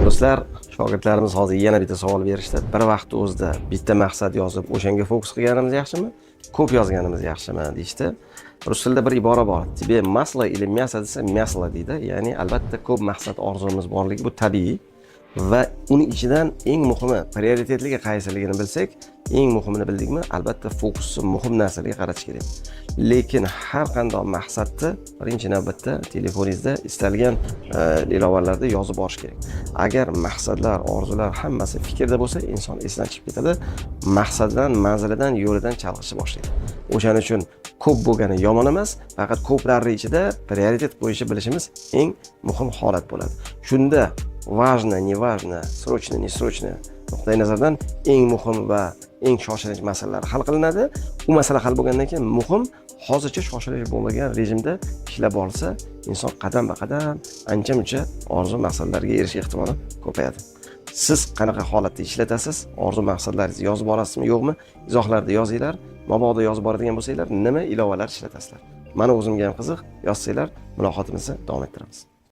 Do'stlar, shogirdlarimiz hozir yana bitta savol berishdi. Bir vaqt o'zida bitta maqsad yozib, o'shanga fokus qilganimiz yaxshimi? Ko'p yozganimiz yaxshimi deyishdi. Rus tilida bir ibora bor. Тебе масло или мясо desa мясо deydi. Ya'ni albatta ko'p maqsad orzumiz borligi bu tabiiy va uning ichidan eng muhimi prioritetligi qaysiligini bilsak, eng muhimini bildikmi, albatta fokusni muhim narsalarga qaratish kerak. Lekin har qanday maqsadni birinchi navbatda telefoningizda istalgan ilovalarda yozib borish kerak. Agar maqsadlar, orzular hammasi fikrda bo'lsa, inson esdan chiqib ketadi, maqsaddan, manzilidan, yo'lidan chalg'ishni boshlaydi. O'shaning uchun ko'p bo'lgani yomon emas, faqat ko'plarning ichida prioritet qo'yishni bilishimiz eng muhim holat bo'ladi. Shunda важно, не важно, срочно, не срочно nuqtai nazardan eng muhim va eng shoshilinch masalalar hal qilinadi. U masala hal bo'lgandan keyin muhim hozircha shoshilinch bo'lmagan rejimda ishlab borsa, inson qadam-qadam ancha-muncha orzu maqsadlariga erishish ehtimoli ko'payadi. Siz qanaqa holatda ishlatasiz? Orzu maqsadlaringizni yozib borasizmi, yo'qmi? Izohlarda yozinglar. Mabodo yozib boradigan bo'lsanglar, nima ilovalar ishlatasizlar? Mana o'zimga ham qiziq, yozsanglar, muloqotimizni davom ettiramiz.